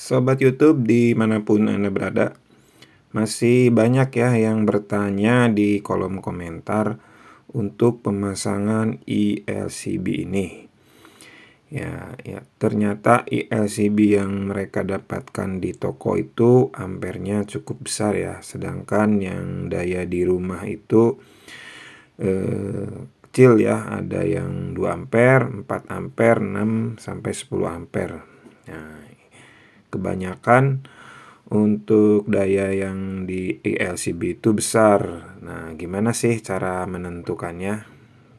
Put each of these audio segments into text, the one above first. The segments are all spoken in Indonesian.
Sobat YouTube dimanapun Anda berada, masih banyak ya yang bertanya di kolom komentar untuk pemasangan ILCB ini. Ya, ternyata ILCB yang mereka dapatkan di toko itu ampernya cukup besar ya, sedangkan yang daya di rumah itu kecil ya, ada yang 2 ampere, 4 ampere, 6 sampai 10 ampere. Nah, kebanyakan untuk daya yang di ILCB itu besar. Nah, gimana sih cara menentukannya?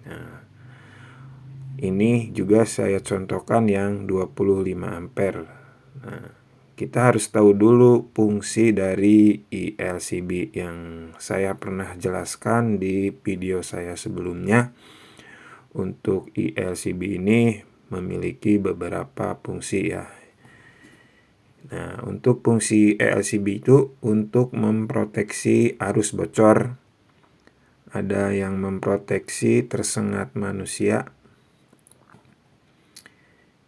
Nah, ini juga saya contohkan yang 25 ampere. Nah, kita harus tahu dulu fungsi dari ILCB yang saya pernah jelaskan di video saya sebelumnya. Untuk ILCB ini memiliki beberapa fungsi ya. Nah, untuk fungsi ILCB itu untuk memproteksi arus bocor, ada yang memproteksi tersengat manusia,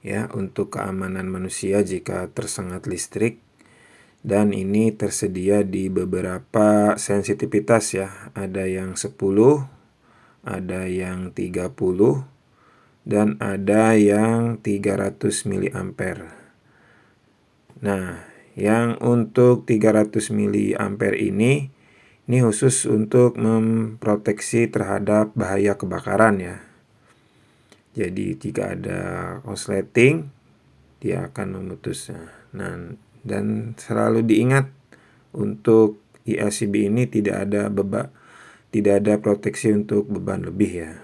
ya, untuk keamanan manusia jika tersengat listrik, dan ini tersedia di beberapa sensitivitas ya, ada yang 10, ada yang 30, dan ada yang 300 mA. Nah, yang untuk 300 mA ini khusus untuk memproteksi terhadap bahaya kebakaran ya. Jadi jika ada korsleting, dia akan memutusnya. Nah, dan selalu diingat untuk ILCB ini tidak ada proteksi untuk beban lebih ya.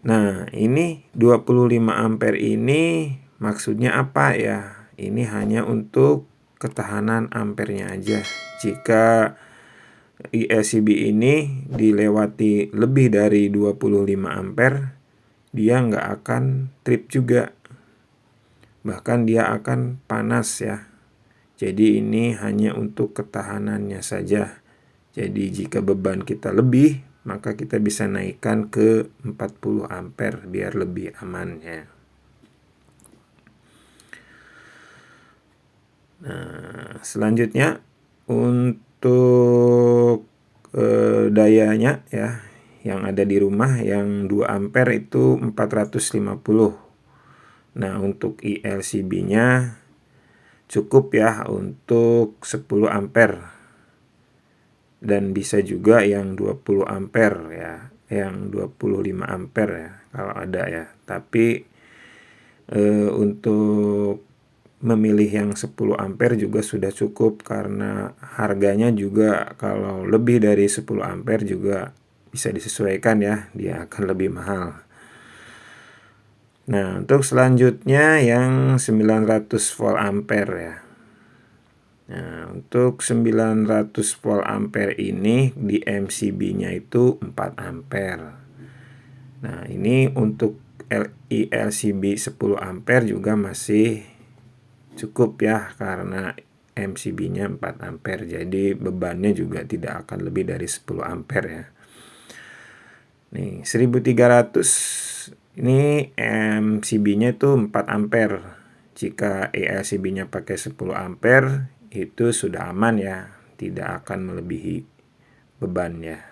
Nah, ini 25 ampere ini maksudnya apa ya? Ini hanya untuk ketahanan ampernya aja. Jika ILCB ini dilewati lebih dari 25 ampere, dia nggak akan trip juga. Bahkan dia akan panas ya. Jadi ini hanya untuk ketahanannya saja. Jadi jika beban kita lebih, maka kita bisa naikkan ke 40 ampere biar lebih aman ya. Nah, selanjutnya untuk dayanya ya, yang ada di rumah yang 2 ampere itu 450. Nah, untuk ILCB-nya cukup ya untuk 10 ampere. Dan bisa juga yang 20 ampere ya, yang 25 ampere ya kalau ada ya. Tapi untuk memilih yang 10 ampere juga sudah cukup, karena harganya juga kalau lebih dari 10 ampere juga bisa disesuaikan ya, dia akan lebih mahal. Nah, untuk selanjutnya yang 900 volt ampere ya. Nah, untuk 900 volt ampere ini di MCB-nya itu 4 ampere. Nah, ini untuk ILCB 10 ampere juga masih cukup ya, karena MCB-nya 4 ampere. Jadi bebannya juga tidak akan lebih dari 10 ampere ya. Nih, 1300 ini MCB-nya itu 4 ampere. Jika ILCB-nya pakai 10 ampere itu sudah aman ya, tidak akan melebihi beban ya.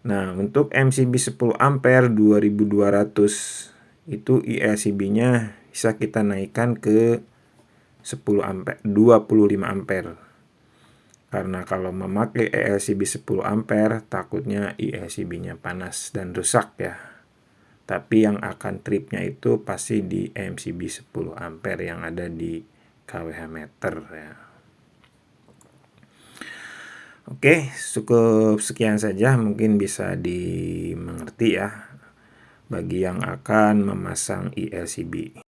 Nah, untuk MCB 10 ampere 2200 itu ILCB-nya bisa kita naikkan ke 10 ampere, 25 ampere. Karena kalau memakai ILCB 10 ampere takutnya ILCB-nya panas dan rusak ya. Tapi yang akan tripnya itu pasti di MCB 10 ampere yang ada di kWh meter ya. Oke, cukup sekian saja, mungkin bisa dimengerti ya bagi yang akan memasang ILCB.